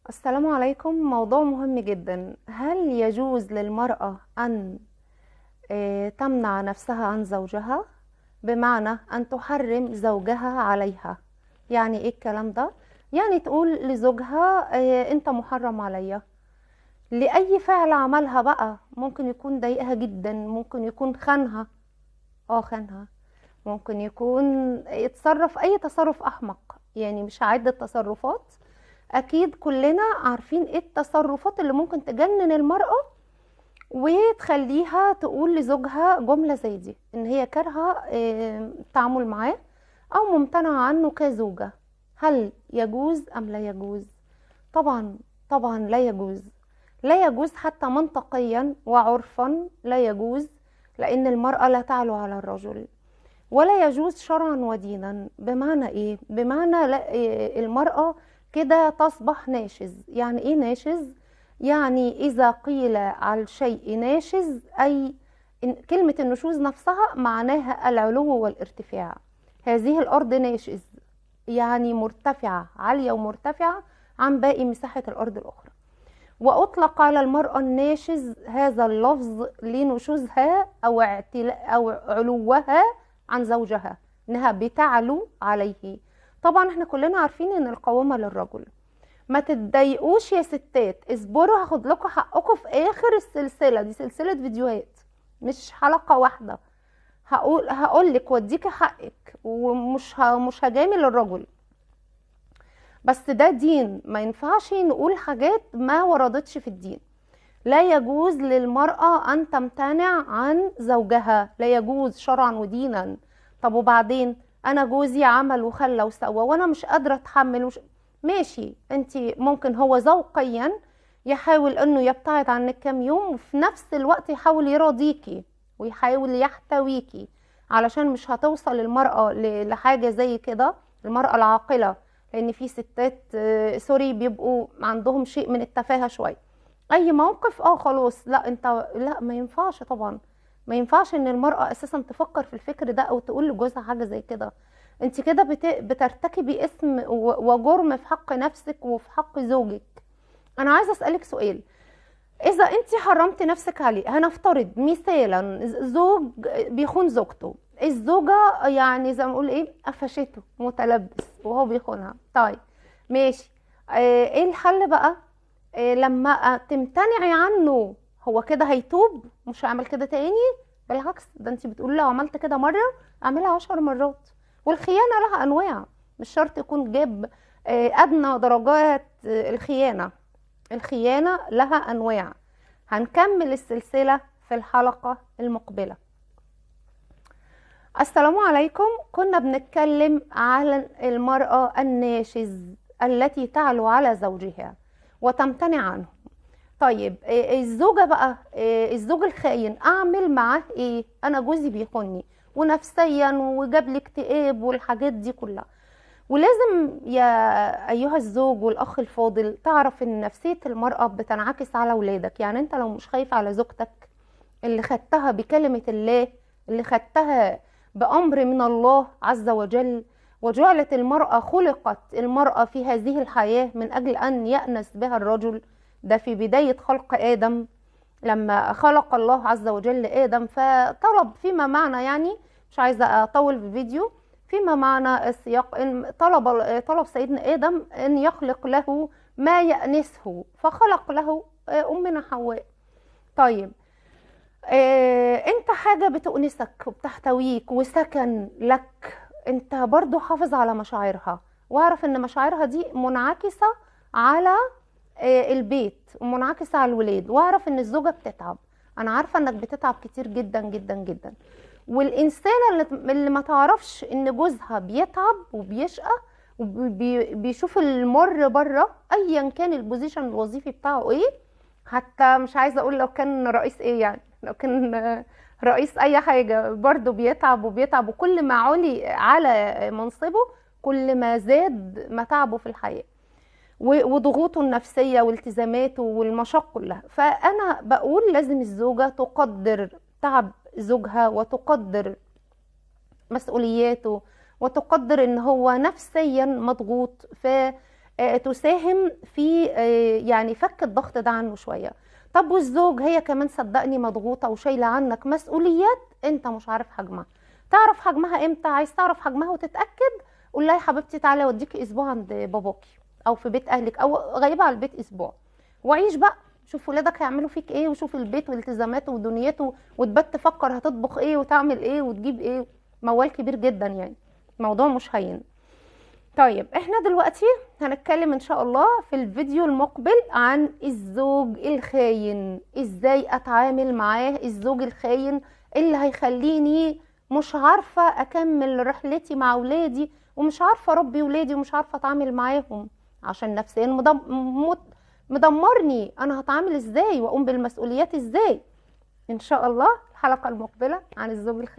السلام عليكم. موضوع مهم جدا. هل يجوز للمرأة أن تمنع نفسها عن زوجها؟ بمعنى أن تحرم زوجها عليها. يعني إيه الكلام ده؟ يعني تقول لزوجها أنت محرم عليا لأي فعل عملها بقى. ممكن يكون ضايقها جدا، ممكن يكون خانها. خانها. ممكن يكون يتصرف أي تصرف أحمق، يعني مش هعد التصرفات. اكيد كلنا عارفين ايه التصرفات اللي ممكن تجنن المرأة وتخليها تقول لزوجها جملة زي دي، ان هي كارهة التعامل معاه او ممتنعة عنه كزوجة. هل يجوز ام لا يجوز؟ طبعا. طبعا لا يجوز. لا يجوز حتى منطقيا وعرفا، لا يجوز. لان المرأة لا تعلو على الرجل، ولا يجوز شرعا ودينا. بمعنى ايه؟ بمعنى لا المرأة كده تصبح ناشز. يعني ايه ناشز؟ يعني اذا قيل على الشيء ناشز اي كلمة النشوز نفسها معناها العلو والارتفاع. هذه الارض ناشز، يعني مرتفعة، عالية ومرتفعة عن باقي مساحة الارض الاخرى. واطلق على المرأة الناشز هذا اللفظ لنشوزها او علوها عن زوجها، انها بتعلو عليه. طبعا احنا كلنا عارفين ان القوامة للرجل. ما تتضايقوش يا ستات، اصبروا، هاخد لكم حقكم في اخر السلسلة دي. سلسلة فيديوهات مش حلقة واحدة. هقول لك واديكي حقك، مش هجامل الرجل. بس ده دين، ما ينفعش نقول حاجات ما وردتش في الدين. لا يجوز للمرأة أن تمتنع عن زوجها، لا يجوز شرعا ودينا. طب وبعدين أنا جوزي عمل وخلى وسوى وأنا مش قادرة أتحمل ماشي، أنت ممكن هو ذوقيا يحاول أنه يبتعد عنك كام يوم، وفي نفس الوقت يحاول يراضيكي ويحاول يحتويكي، علشان مش هتوصل المرأة لحاجة زي كده. المرأة العاقلة، لأن في ستات سوري بيبقوا عندهم شيء من التفاهة شوية. اي موقف خلاص، لا انت لا، ما ينفعش طبعا. ما ينفعش ان المرأة اساسا تفكر في الفكر ده او تقول لجوزها حاجة زي كده. انت كده بترتكبي اسم وجرم في حق نفسك وفي حق زوجك. انا عايزة اسألك سؤال. اذا انت حرمت نفسك عليه، هنفترض مثالا زوج بيخون زوجته، الزوجة يعني زي ما نقول ايه، قفشته متلبس وهو بيخونها. طيب ماشي. ايه الحل بقى؟ لما تمتنعي عنه، هو كده هيتوب، مش هيعمل كده تاني. بالعكس، ده انت بتقولي لو عملت كده مرة اعملها 10 مرات. والخيانة لها انواع، مش شرط يكون جاب ادنى درجات الخيانة. الخيانة لها انواع. هنكمل السلسلة في الحلقة المقبلة. السلام عليكم. كنا بنتكلم على المرأة الناشز التي تعلو على زوجها وتمتنع عنه. طيب الزوجة بقى، الزوج الخاين اعمل معاه ايه؟ انا جوزي بيخوني ونفسيا وجاب لي اكتئاب والحاجات دي كلها. ولازم يا ايها الزوج والاخ الفاضل تعرف ان نفسية المرأة بتنعكس على ولادك. يعني انت لو مش خايف على زوجتك اللي خدتها بكلمة الله، اللي خدتها بأمر من الله عز وجل، وجعلت المرأة، خلقت المرأة في هذه الحياة من أجل أن يأنس بها الرجل. ده في بداية خلق آدم، لما خلق الله عز وجل آدم فطلب فيما معنى، يعني مش عايزة أطول في الفيديو، فيما معنى السياق إن طلب سيدنا آدم أن يخلق له ما يأنسه، فخلق له أمنا حواء. طيب انت حاجة بتؤنسك وبتحتويك وسكن لك، انت برضو حافظ على مشاعرها، واعرف ان مشاعرها دي منعكسة على البيت ومنعكسة على الولاد. واعرف ان الزوجة بتتعب، انا عارفة انك بتتعب كتير جدا جدا جدا. والانسانة اللي ما تعرفش ان جوزها بيتعب وبيشقى وبيشوف المر بره، ايا كان البوزيشن الوظيفي بتاعه ايه. حتى مش عايزة اقول لو كان رئيس ايه، يعني لو كان رئيس اي حاجة برضو بيتعب وبيتعب، وكل ما علي على منصبه كل ما زاد متعبه في الحياة وضغوطه النفسية والتزاماته والمشاق كلها. فأنا بقول لازم الزوجة تقدر تعب زوجها وتقدر مسؤولياته وتقدر ان هو نفسيا مضغوط، فتساهم في يعني فك الضغط ده عنه شويه. طب والزوج، هي كمان صدقني مضغوطه وشايله عنك مسؤوليات انت مش عارف حجمها. تعرف حجمها امتى؟ عايز تعرف حجمها وتتاكد؟ قول لها يا حبيبتي تعالي اوديكي اسبوع عند باباكي او في بيت اهلك، او غايبه على البيت اسبوع، وعيش بقى، شوف ولادك هيعملوا فيك ايه، وشوف البيت والتزاماته ودنيته، وتبات تفكر هتطبخ ايه وتعمل ايه وتجيب ايه. موال كبير جدا يعني، موضوع مش هين. طيب احنا دلوقتي هنتكلم ان شاء الله في الفيديو المقبل عن الزوج الخاين، ازاي اتعامل معاه الزوج الخاين اللي هيخليني مش عارفة اكمل رحلتي مع ولادي، ومش عارفة اربي ولادي، ومش عارفة اتعامل معاهم، عشان نفسيا مدمرني. انا هتعامل ازاي واقوم بالمسؤوليات ازاي؟ ان شاء الله الحلقة المقبلة عن الزوج الخاين.